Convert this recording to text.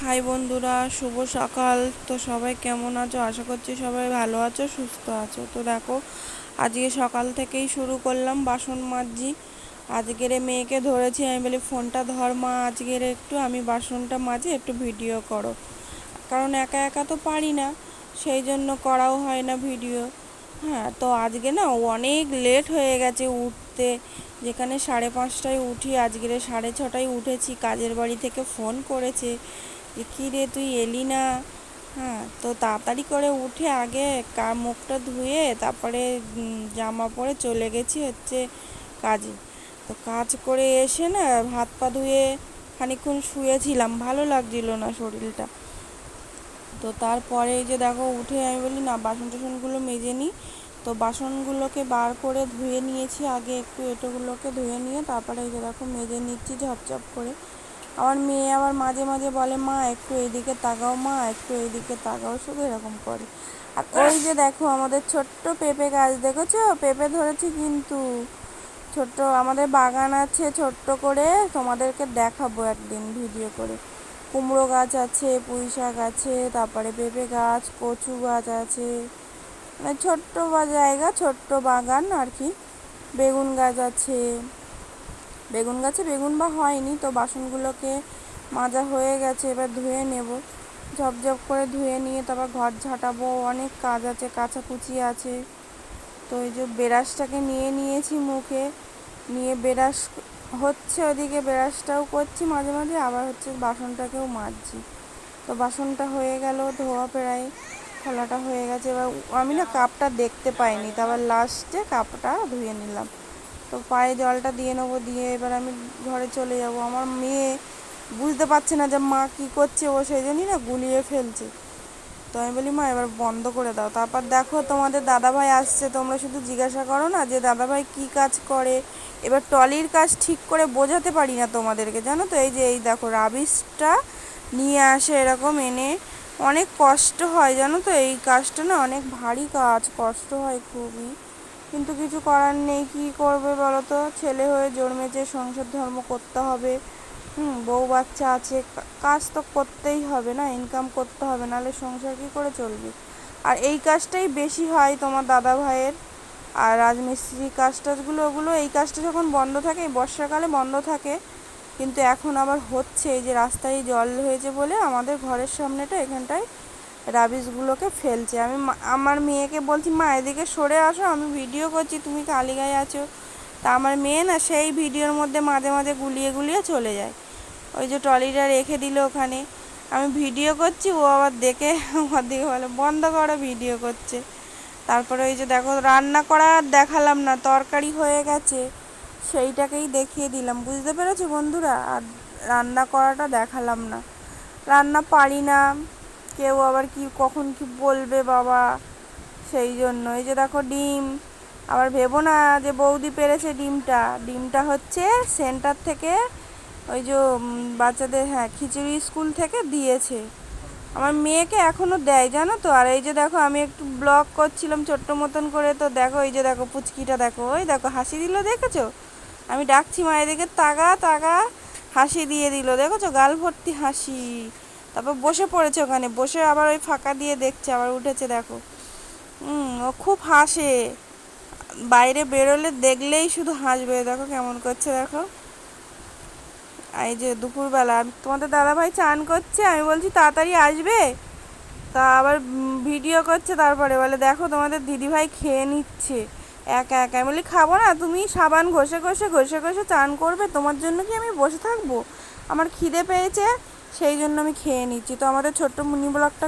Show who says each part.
Speaker 1: High বন্ধুরা, শুভ সকাল। তো সবাই কেমন আছো? আশা করছি সবাই ভালো আছো, সুস্থ আছো। তো দেখো, আজকে সকাল থেকেই শুরু করলাম বাসন মাজছি। আজকের মেয়েকে ধরেছি, আমি বলি ফোনটা ধর মা, আজকের একটু আমি বাসনটা মাজি, একটু ভিডিও করো। কারণ একা একা তো পারি না, সেই জন্য করাও হয় না ভিডিও। হ্যাঁ, তো আজকে না অনেক লেট হয়ে গেছে উঠতে। যেখানে 5:30টায় উঠি, আজকের 6:30টায় উঠেছি। কাজের বাড়ি থেকে ফোন করেছে যে কী রে তুই এলি না। হ্যাঁ, তো তাড়াতাড়ি করে উঠে আগে মুখটা ধুয়ে তারপরে জামা পরে চলে গেছি হচ্ছে কাজে। তো কাজ করে এসে না হাত পা ধুয়ে খানিকক্ষণ শুয়েছিলাম, ভালো লাগছিল না শরীরটা। তো তারপরে এই যে দেখো উঠে আমি বলি না বাসন টাসনগুলো মেজে নিই। তো বাসনগুলোকে বার করে ধুয়ে নিয়েছি আগে, একটু এঁটোগুলোকে ধুয়ে নিয়ে তারপরে এই যে দেখো মেজে নিচ্ছি ঝপঝপ করে। আমার মেয়ে আবার মাঝে মাঝে বলে মা একটু এইদিকে তাকাও, মা একটু এইদিকে তাকাও, শুধু এরকম করে। আর ওই যে দেখো আমাদের ছোট্ট পেঁপে গাছ, দেখেছো? পেঁপে ধরেছি কিন্তু। ছোট্ট আমাদের বাগান আছে ছোট্ট করে, তোমাদেরকে দেখাবো একদিন ভিডিও করে। কুমড়ো গাছ আছে, পুঁই শাক আছে, তারপরে পেঁপে গাছ, কচু গাছ আছে। মানে ছোট্ট জায়গা, ছোট্ট বাগান আর কি। বেগুন গাছ আছে। বেগুন গাছে বেগুন বা হয়নি, তো বাসনগুলোকে মাজা হয়ে গেছে, এবার ধুয়ে নেব। ঝপঝপ করে ধুয়ে নিয়ে তারপর ঘর ঝাঁটাবো, অনেক কাজ আছে, কাচাকুচি আছে। তো এই যে ব্রাশটাকে নিয়ে নিয়েছি মুখে, নিয়ে ব্রাশ হচ্ছে ওদিকে, ব্রাশটাও করছি মাঝে মাঝে, আবার হচ্ছে বাসনটাকেও মাজছি। তো বাসনটা হয়ে গেল ধোয়া, প্রায় থালাটা হয়ে গেছে। এবার আমি না কাপটা দেখতে পাইনি, তারপর লাস্টে কাপটা ধুয়ে নিলাম। তো পায়ে জলটা দিয়ে নেবো, দিয়ে এবার আমি ঘরে চলে যাব। আমার মেয়ে বুঝতে পারছে না যে মা কী করছে, ও সেই জন্যই না গুলিয়ে ফেলছে। তো আমি বলি মা এবার বন্ধ করে দাও। তারপর দেখো তোমাদের দাদাভাই আসছে, তোমরা শুধু জিজ্ঞাসা করো না যে দাদাভাই কী কাজ করে। এবার টলির কাজ ঠিক করে বোঝাতে পারি না তোমাদেরকে, জানো তো। এই যে এই দেখো রাবিশটা নিয়ে আসে এরকম এনে, অনেক কষ্ট হয় জানো তো। এই কাজটা না অনেক ভারী কাজ, কষ্ট হয় খুবই, কিন্তু কিছু করার নেই। কী করবে বলো তো, ছেলে হয়ে জন্মেছে, সংসার ধর্ম করতে হবে। বউ বাচ্চা আছে, কাজ তো করতেই হবে না, ইনকাম করতে হবে, নাহলে সংসার কী করে চলবে। আর এই কাজটাই বেশি হয় তোমার দাদা ভাইয়ের। আর রাজমিস্ত্রি কাজ টাজগুলো, ওগুলো এই কাজটা যখন বন্ধ থাকে, এই বর্ষাকালে বন্ধ থাকে। কিন্তু এখন আবার হচ্ছে, এই যে রাস্তায় জল হয়েছে বলে আমাদের ঘরের সামনেটা এখানটায় রাবিশগুলোকে ফেলছে। আমি আমার মেয়েকে বলছি মা এদিকে সরে আসো, আমি ভিডিও করছি, তুমি কালীগায়ে আছো। তা আমার মেয়ে না সেই ভিডিওর মধ্যে মাঝে মাঝে গুলিয়ে গুলিয়ে চলে যায়। ওই যে ট্রলিটা রেখে দিল ওখানে, আমি ভিডিও করছি, ও আবার দেখে আমার দিকে বলে বন্ধ করো, ভিডিও করছে। তারপরে ওই যে দেখো রান্না করা আর দেখালাম না, তরকারি হয়ে গেছে, সেইটাকেই দেখিয়ে দিলাম, বুঝতে পেরেছো বন্ধুরা। আর রান্না করাটা দেখালাম না, রান্না পারি না। কেউ আবার কি কখন কি বলবে বাবা, সেই জন্য। এই যে দেখো ডিম, আবার ভেবো না যে বৌদি পেরেছে ডিমটা। ডিমটা হচ্ছে সেন্টার থেকে, ওই যে বাচ্চাদের, হ্যাঁ, খিচুড়ি স্কুল থেকে দিয়েছে। আমার মেয়েকে এখনও দেয় জানো তো। আর এই যে দেখো আমি একটু ব্লগ করছিলাম ছোট্ট মতন করে, তো দেখো এই যে দেখো পুচকিটা, দেখো ওই দেখো হাসি দিল, দেখেছো? আমি ডাকছি মায়ের দিকে, তাগা তাগা, হাসি দিয়ে দিল, দেখেছো? গাল ভর্তি হাসি। তারপর বসে পড়েছে ওখানে, বসে আবার ওই ফাঁকা দিয়ে দেখছে, আবার উঠেছে দেখো। ও খুব হাসে, বাইরে বেরোলে দেখলেই শুধু হাসবে, দেখো কেমন করছে দেখো। এই যে দুপুরবেলা তোমাদের দাদাভাই চান করছে, আমি বলছি তাড়াতাড়ি আসবে, তা আবার ভিডিও করছে। তারপরে বলে দেখো তোমাদের দিদিভাই খেয়ে নিচ্ছে একা একা। আমি বলি খাবো না, তুমি সাবান ঘষে ঘষে ঘষে ঘষে চান করবে, তোমার জন্য কি আমি বসে থাকবো? আমার খিদে পেয়েছে, সেই জন্য আমি খেয়ে নিচ্ছি। তো আমাদের ছোট্ট মিনি ব্লগটা